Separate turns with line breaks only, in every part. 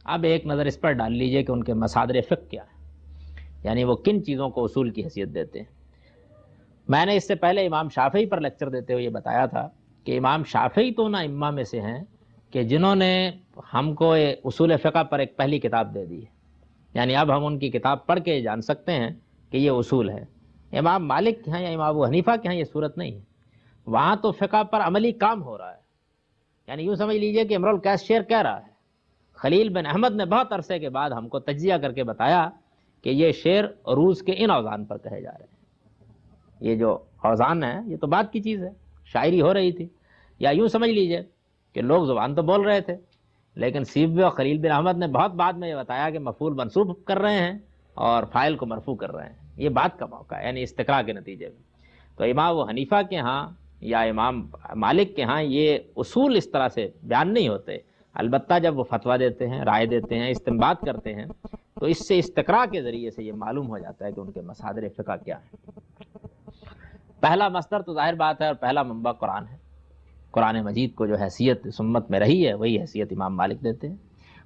اب ایک نظر اس پر ڈال لیجئے کہ ان کے مصادر فقہ کیا ہے، یعنی وہ کن چیزوں کو اصول کی حیثیت دیتے ہیں۔ میں نے اس سے پہلے امام شافعی پر لیکچر دیتے ہوئے یہ بتایا تھا کہ امام شافعی تو نہ ائمہ میں سے ہیں کہ جنہوں نے ہم کو اصول فقہ پر ایک پہلی کتاب دے دی ہے، یعنی اب ہم ان کی کتاب پڑھ کے جان سکتے ہیں کہ یہ اصول ہے۔ امام مالک کے ہیں یا امام ابو حنیفہ کے ہیں یہ صورت نہیں ہے، وہاں تو فقہ پر عملی کام ہو رہا ہے، یعنی یوں سمجھ لیجئے کہ امرؤ القیس شعر کہہ رہا ہے۔ خلیل بن احمد نے بہت عرصے کے بعد ہم کو تجزیہ کر کے بتایا کہ یہ شعر عروض کے ان اوزان پر کہے جا رہے ہیں، یہ جو اوزان ہے یہ تو بات کی چیز ہے، شاعری ہو رہی تھی۔ یا یوں سمجھ لیجئے کہ لوگ زبان تو بول رہے تھے، لیکن سیبوی اور خلیل بن احمد نے بہت بعد میں یہ بتایا کہ مفعول منصوب کر رہے ہیں اور فاعل کو مرفوع کر رہے ہیں، یہ بات کا موقع ہے، یعنی استقراء کے نتیجے میں۔ تو امام ابو حنیفہ کے ہاں یا امام مالک کے ہاں یہ اصول اس طرح سے بیان نہیں ہوتے، البتہ جب وہ فتویٰ دیتے ہیں، رائے دیتے ہیں، استنباط کرتے ہیں تو اس سے استقراء کے ذریعے سے یہ معلوم ہو جاتا ہے کہ ان کے مصادر فقہ کیا ہے۔ پہلا مصدر تو ظاہر بات ہے اور پہلا منبع قرآن ہے، قرآن مجید کو جو حیثیت اس امت میں رہی ہے وہی حیثیت امام مالک دیتے ہیں۔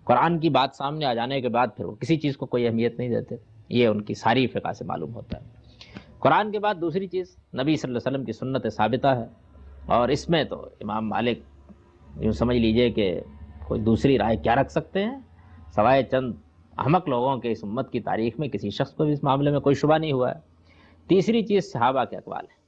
قرآن کی بات سامنے آ جانے کے بعد پھر وہ کسی چیز کو کوئی اہمیت نہیں دیتے، یہ ان کی ساری فقہ سے معلوم ہوتا ہے۔ قرآن کے بعد دوسری چیز نبی صلی اللہ علیہ وسلم کی سنت ثابتہ ہے، اور اس میں تو امام مالک یوں سمجھ لیجئے کہ کوئی دوسری رائے کیا رکھ سکتے ہیں، سوائے چند احمق لوگوں کے اس امت کی تاریخ میں کسی شخص کو بھی اس معاملے میں کوئی شبہ نہیں ہوا ہے۔ تیسری چیز صحابہ کے اقوال ہے،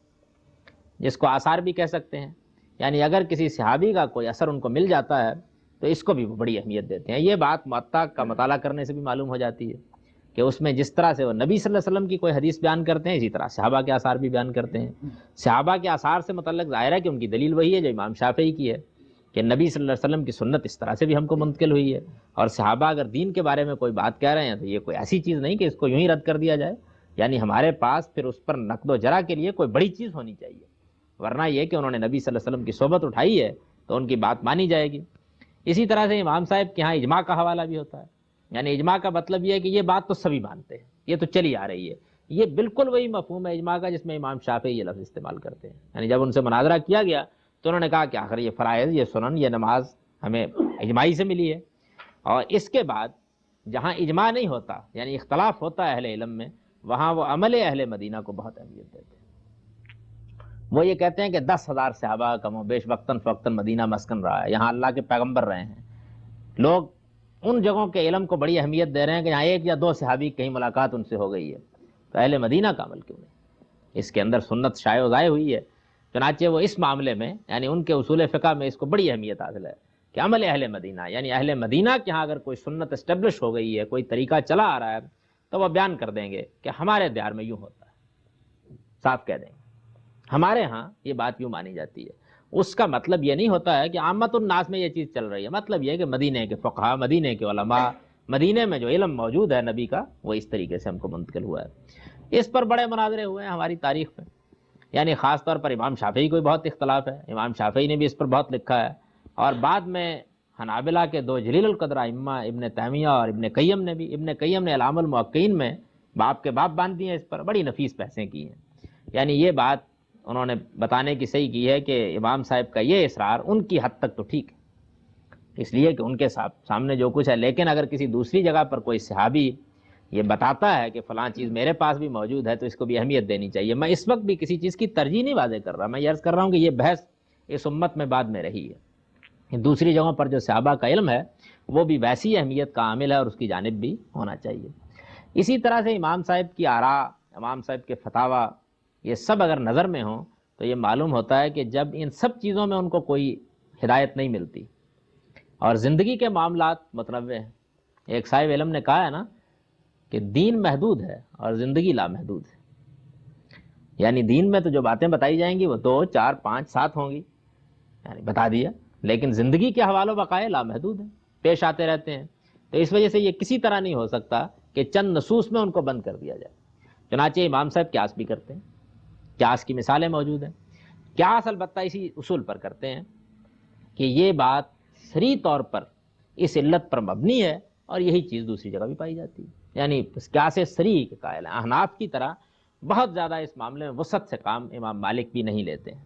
جس کو آثار بھی کہہ سکتے ہیں، یعنی اگر کسی صحابی کا کوئی اثر ان کو مل جاتا ہے تو اس کو بھی وہ بڑی اہمیت دیتے ہیں۔ یہ بات موطا کا مطالعہ کرنے سے بھی معلوم ہو جاتی ہے کہ اس میں جس طرح سے وہ نبی صلی اللہ علیہ وسلم کی کوئی حدیث بیان کرتے ہیں، اسی طرح صحابہ کے آثار بھی بیان کرتے ہیں۔ صحابہ کے آثار سے متعلق ظاہر ہے کہ ان کی دلیل وہی ہے جو امام شافعی کی ہے کہ نبی صلی اللہ علیہ وسلم کی سنت اس طرح سے بھی ہم کو منتقل ہوئی ہے، اور صحابہ اگر دین کے بارے میں کوئی بات کہہ رہے ہیں تو یہ کوئی ایسی چیز نہیں کہ اس کو یوں ہی رد کر دیا جائے، یعنی ہمارے پاس پھر اس پر نقد و جرح کے لیے کوئی بڑی چیز ہونی چاہیے، ورنہ یہ کہ انہوں نے نبی صلی اللہ علیہ وسلم کی صحبت اٹھائی ہے تو ان کی بات مانی جائے گی۔ اسی طرح سے امام صاحب کے ہاں اجماع کا حوالہ بھی ہوتا ہے، یعنی اجماع کا مطلب یہ ہے کہ یہ بات تو سبھی مانتے ہیں، یہ تو چلی آ رہی ہے۔ یہ بالکل وہی مفہوم ہے اجماع کا جس میں امام شافعی یہ لفظ استعمال کرتے ہیں، یعنی جب ان سے مناظرہ کیا گیا تو انہوں نے کہا کہ آخر یہ فرائض، یہ سنن، یہ نماز ہمیں اجماعی سے ملی ہے۔ اور اس کے بعد جہاں اجماع نہیں ہوتا، یعنی اختلاف ہوتا ہے اہل علم میں، وہاں وہ عمل اہل مدینہ کو بہت اہمیت دیتے ہیں۔ وہ یہ کہتے ہیں کہ 10,000 صحابہ کم و بیش وقتاً فوقتاً مدینہ مسکن رہا ہے، یہاں اللہ کے پیغمبر رہے ہیں، لوگ ان جگہوں کے علم کو بڑی اہمیت دے رہے ہیں کہ یہاں ایک یا دو صحابی کہیں ملاقات ان سے ہو گئی ہے، تو اہل مدینہ کا عمل کیوں نہیں؟ اس کے اندر سنت شائع و ضائع ہوئی ہے، چنانچہ وہ اس معاملے میں یعنی ان کے اصول فقہ میں اس کو بڑی اہمیت حاصل ہے کہ عمل اہل مدینہ، یعنی اہل مدینہ کے ہاں اگر کوئی سنت اسٹیبلش ہو گئی ہے، کوئی طریقہ چلا آ رہا ہے تو وہ بیان کر دیں گے کہ ہمارے دیار میں یوں ہوتا ہے، صاف کہہ دیں گے ہمارے ہاں یہ بات یوں مانی جاتی ہے۔ اس کا مطلب یہ نہیں ہوتا ہے کہ عامت الناس میں یہ چیز چل رہی ہے، مطلب یہ ہے کہ مدینے کے فقہا، مدینے کے علماء، مدینے میں جو علم موجود ہے نبی کا وہ اس طریقے سے ہم کو منتقل ہوا ہے۔ اس پر بڑے مناظرے ہوئے ہیں ہماری تاریخ میں، یعنی خاص طور پر امام شافعی کو بہت اختلاف ہے، امام شافعی نے بھی اس پر بہت لکھا ہے، اور بعد میں حنابلہ کے دو جلیل القدر ائمہ ابن تیمیہ اور ابن قیم نے بھی، ابن قیم نے اعلام الموقعین میں باپ کے باپ باندھ دیے، اس پر بڑی نفیس بحثیں کی ہیں۔ یعنی یہ بات انہوں نے بتانے کی صحیح کی ہے کہ امام صاحب کا یہ اصرار ان کی حد تک تو ٹھیک ہے، اس لیے کہ ان کے سامنے جو کچھ ہے، لیکن اگر کسی دوسری جگہ پر کوئی صحابی یہ بتاتا ہے کہ فلاں چیز میرے پاس بھی موجود ہے تو اس کو بھی اہمیت دینی چاہیے۔ میں اس وقت بھی کسی چیز کی ترجیح نہیں واضح کر رہا، میں یہ عرض کر رہا ہوں کہ یہ بحث اس امت میں بعد میں رہی ہے، دوسری جگہوں پر جو صحابہ کا علم ہے وہ بھی ویسی اہمیت کا عامل ہے اور اس کی جانب بھی ہونا چاہیے۔ اسی طرح سے امام صاحب کی آراء، امام صاحب کے فتاویٰ، یہ سب اگر نظر میں ہوں تو یہ معلوم ہوتا ہے کہ جب ان سب چیزوں میں ان کو کوئی ہدایت نہیں ملتی اور زندگی کے معاملات متنوع ہیں، ایک صاحب علم نے کہا ہے نا کہ دین محدود ہے اور زندگی لامحدود ہے، یعنی دین میں تو جو باتیں بتائی جائیں گی وہ 2، 4، 5، 7 ہوں گی، یعنی بتا دیا، لیکن زندگی کے حوالے بقائے لامحدود ہیں، پیش آتے رہتے ہیں، تو اس وجہ سے یہ کسی طرح نہیں ہو سکتا کہ چند نصوص میں ان کو بند کر دیا جائے۔ چنانچہ امام صاحب قیاس بھی کرتے ہیں، قیاس کی مثالیں موجود ہیں، قیاس البتہ اسی اصول پر کرتے ہیں کہ یہ بات صریح طور پر اس علت پر مبنی ہے اور یہی چیز دوسری جگہ بھی پائی جاتی ہے، یعنی قیاس صریح کے قائل ہیں۔ احناف کی طرح بہت زیادہ اس معاملے میں وسعت سے کام امام مالک بھی نہیں لیتے ہیں،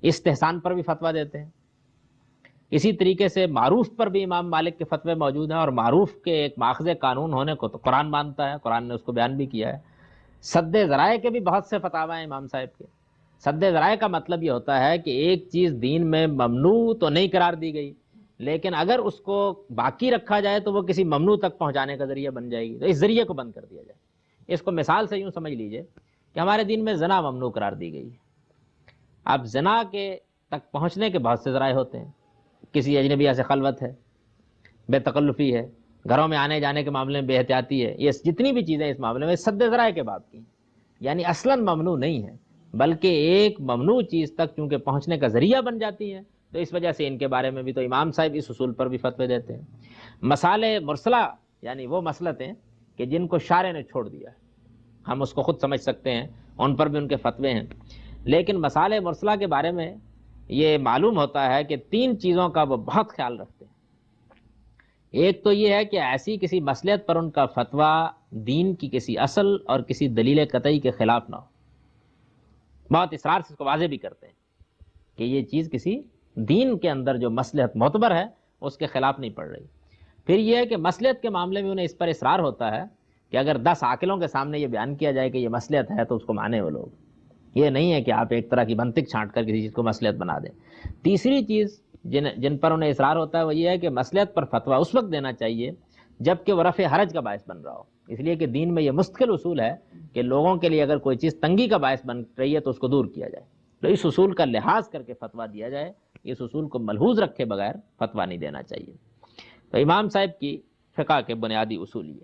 استحسان پر بھی فتویٰ دیتے ہیں، اسی طریقے سے معروف پر بھی امام مالک کے فتوے موجود ہیں، اور معروف کے ایک ماخذ قانون ہونے کو تو قرآن مانتا ہے، قرآن نے اس کو بیان بھی کیا ہے۔ سد ذرائع کے بھی بہت سے فتاوی ہیں امام صاحب کے۔ سد ذرائع کا مطلب یہ ہوتا ہے کہ ایک چیز دین میں ممنوع تو نہیں قرار دی گئی، لیکن اگر اس کو باقی رکھا جائے تو وہ کسی ممنوع تک پہنچانے کا ذریعہ بن جائے گی، تو اس ذریعے کو بند کر دیا جائے۔ اس کو مثال سے یوں سمجھ لیجئے کہ ہمارے دین میں زنا ممنوع قرار دی گئی ہے۔ اب زنا کے تک پہنچنے کے بہت سے ذرائع ہوتے ہیں، کسی اجنبیہ سے خلوت ہے، بے تکلفی ہے، گھروں میں آنے جانے کے معاملے میں بے احتیاطی ہے، یہ جتنی بھی چیزیں اس معاملے میں سد ذرائع کے باب کی ہیں، یعنی اصلاً ممنوع نہیں ہے، بلکہ ایک ممنوع چیز تک چونکہ پہنچنے کا ذریعہ بن جاتی ہیں، تو اس وجہ سے ان کے بارے میں بھی تو امام صاحب اس اصول پر بھی فتوے دیتے ہیں۔ مسالے مرسلہ یعنی وہ مسلطیں کہ جن کو شارع نے چھوڑ دیا ہے، ہم اس کو خود سمجھ سکتے ہیں، ان پر بھی ان کے فتوے ہیں، لیکن مسالے مرسلہ کے بارے میں یہ معلوم ہوتا ہے کہ تین چیزوں کا وہ بہت خیال رکھتے ہیں۔ ایک تو یہ ہے کہ ایسی کسی مصلحت پر ان کا فتویٰ دین کی کسی اصل اور کسی دلیل قطعی کے خلاف نہ ہو، بہت اصرار سے اس کو واضح بھی کرتے ہیں کہ یہ چیز کسی دین کے اندر جو مصلحت معتبر ہے اس کے خلاف نہیں پڑ رہی۔ پھر یہ ہے کہ مصلحت کے معاملے میں انہیں اس پر اصرار ہوتا ہے کہ اگر 10 عاقلوں کے سامنے یہ بیان کیا جائے کہ یہ مصلحت ہے تو اس کو مانے وہ لوگ، یہ نہیں ہے کہ آپ ایک طرح کی منطق چھانٹ کر کسی چیز کو مصلحت بنا دیں۔ تیسری چیز جن پر انہیں اصرار ہوتا ہے وہ یہ ہے کہ مصلحت پر فتویٰ اس وقت دینا چاہیے جب کہ وہ رفع حرج کا باعث بن رہا ہو، اس لیے کہ دین میں یہ مستقل اصول ہے کہ لوگوں کے لیے اگر کوئی چیز تنگی کا باعث بن رہی ہے تو اس کو دور کیا جائے، تو اس اصول کا لحاظ کر کے فتویٰ دیا جائے، اس اصول کو ملحوظ رکھے بغیر فتویٰ نہیں دینا چاہیے۔ تو امام صاحب کی فقہ کے بنیادی اصول یہ،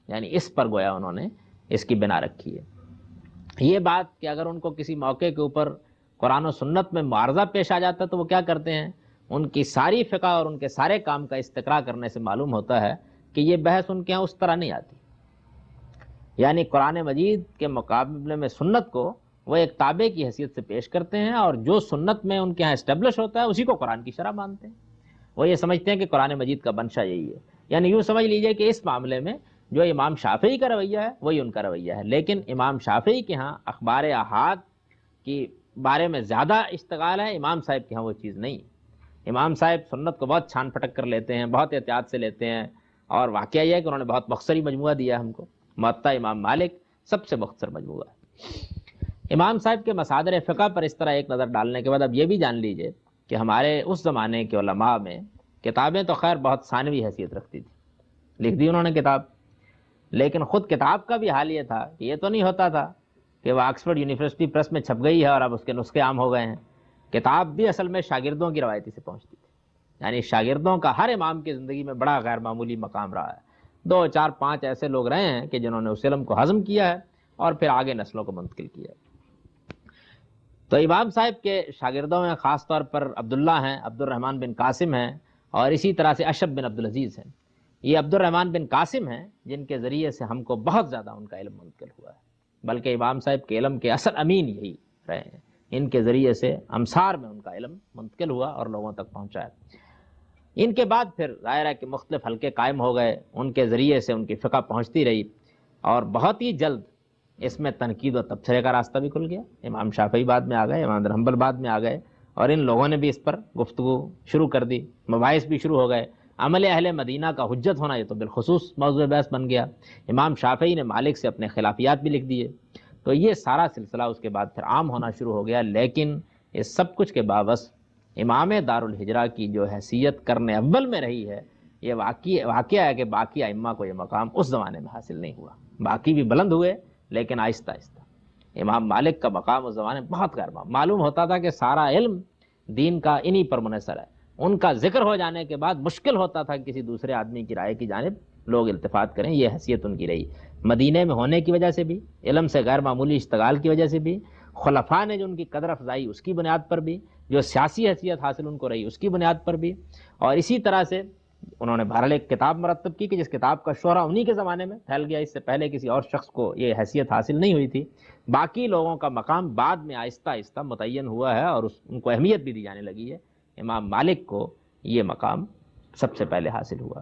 یعنی اس پر گویا انہوں نے اس کی بنا رکھی ہے۔ یہ بات کہ اگر ان کو کسی موقع کے اوپر قرآن و سنت میں معارضہ پیش آ جاتا ہے تو وہ کیا کرتے ہیں، ان کی ساری فقہ اور ان کے سارے کام کا استقراء کرنے سے معلوم ہوتا ہے کہ یہ بحث ان کے یہاں اس طرح نہیں آتی، یعنی قرآن مجید کے مقابلے میں سنت کو وہ ایک تابع کی حیثیت سے پیش کرتے ہیں، اور جو سنت میں ان کے ہاں اسٹیبلش ہوتا ہے اسی کو قرآن کی شرح مانتے ہیں۔ وہ یہ سمجھتے ہیں کہ قرآن مجید کا منشا یہی ہے، یعنی یوں سمجھ لیجئے کہ اس معاملے میں جو امام شافعی کا رویہ ہے وہی ان کا رویہ ہے، لیکن امام شافعی کے ہاں اخبار احاد کی بارے میں زیادہ اشتغال ہے، امام صاحب کے ہاں وہ چیز نہیں۔ امام صاحب سنت کو بہت چھان پھٹک کر لیتے ہیں، بہت احتیاط سے لیتے ہیں، اور واقعہ یہ ہے کہ انہوں نے بہت مختصری مجموعہ دیا ہم کو، موطا امام مالک سب سے مختصر مجموعہ ہے۔ امام صاحب کے مصادر فقہ پر اس طرح ایک نظر ڈالنے کے بعد اب یہ بھی جان لیجئے کہ ہمارے اس زمانے کے علماء میں کتابیں تو خیر بہت ثانوی حیثیت رکھتی تھی، لکھ دی انہوں نے کتاب، لیکن خود کتاب کا بھی حال یہ تھا کہ یہ تو نہیں ہوتا تھا کہ وہ آکسفورڈ یونیورسٹی پریس میں چھپ گئی ہے اور اب اس کے نسخے عام ہو گئے ہیں۔ کتاب بھی اصل میں شاگردوں کی روایتی سے پہنچتی تھی، یعنی شاگردوں کا ہر امام کی زندگی میں بڑا غیر معمولی مقام رہا ہے، 2 4 5 ایسے لوگ رہے ہیں کہ جنہوں نے اس علم کو ہضم کیا ہے اور پھر آگے نسلوں کو منتقل کیا ہے۔ تو امام صاحب کے شاگردوں میں خاص طور پر عبداللہ ہیں، عبد الرحمن بن قاسم ہیں، اور اسی طرح سے اشب بن عبدالعزیز ہیں۔ یہ عبد الرحمن بن قاسم ہیں جن کے ذریعے سے ہم کو بہت زیادہ ان کا علم منتقل ہوا ہے، بلکہ امام صاحب کے علم کے اصل امین یہی رہے ہیں، ان کے ذریعے سے امصار میں ان کا علم منتقل ہوا اور لوگوں تک پہنچا ہے۔ ان کے بعد پھر ظاہر ہے کہ مختلف حلقے قائم ہو گئے، ان کے ذریعے سے ان کی فقہ پہنچتی رہی، اور بہت ہی جلد اس میں تنقید و تبصرے کا راستہ بھی کھل گیا۔ امام شافعی بعد میں آ گئے، امام حنبل بعد میں آ گئے، اور ان لوگوں نے بھی اس پر گفتگو شروع کر دی، مباحث بھی شروع ہو گئے۔ عمل اہل مدینہ کا حجت ہونا یہ تو بالخصوص موضوع بحث بن گیا۔ امام شافعی نے مالک سے اپنے خلافیات بھی لکھ دیے، تو یہ سارا سلسلہ اس کے بعد پھر عام ہونا شروع ہو گیا۔ لیکن اس سب کچھ کے باوجود امام دارالہجرہ کی جو حیثیت کرنے اول میں رہی ہے، یہ واقعہ ہے کہ باقی ائمہ کو یہ مقام اس زمانے میں حاصل نہیں ہوا، باقی بھی بلند ہوئے لیکن آہستہ آہستہ۔ امام مالک کا مقام اس زمانے میں بہت غیر معلوم ہوتا تھا کہ سارا علم دین کا انہی پر منحصر ہے، ان کا ذکر ہو جانے کے بعد مشکل ہوتا تھا کہ کسی دوسرے آدمی کی رائے کی جانب لوگ التفات کریں، یہ حیثیت ان کی رہی۔ مدینے میں ہونے کی وجہ سے بھی، علم سے غیر معمولی اشتغال کی وجہ سے بھی، خلفاء نے جو ان کی قدر افزائی اس کی بنیاد پر بھی، جو سیاسی حیثیت حاصل ان کو رہی اس کی بنیاد پر بھی، اور اسی طرح سے انہوں نے بہرحال ایک کتاب مرتب کی کہ جس کتاب کا شہرہ انہی کے زمانے میں پھیل گیا، اس سے پہلے کسی اور شخص کو یہ حیثیت حاصل نہیں ہوئی تھی۔ باقی لوگوں کا مقام بعد میں آہستہ آہستہ متعین ہوا ہے اور ان کو اہمیت بھی دی جانے لگی ہے۔ امام مالک کو یہ مقام سب سے پہلے حاصل ہوا۔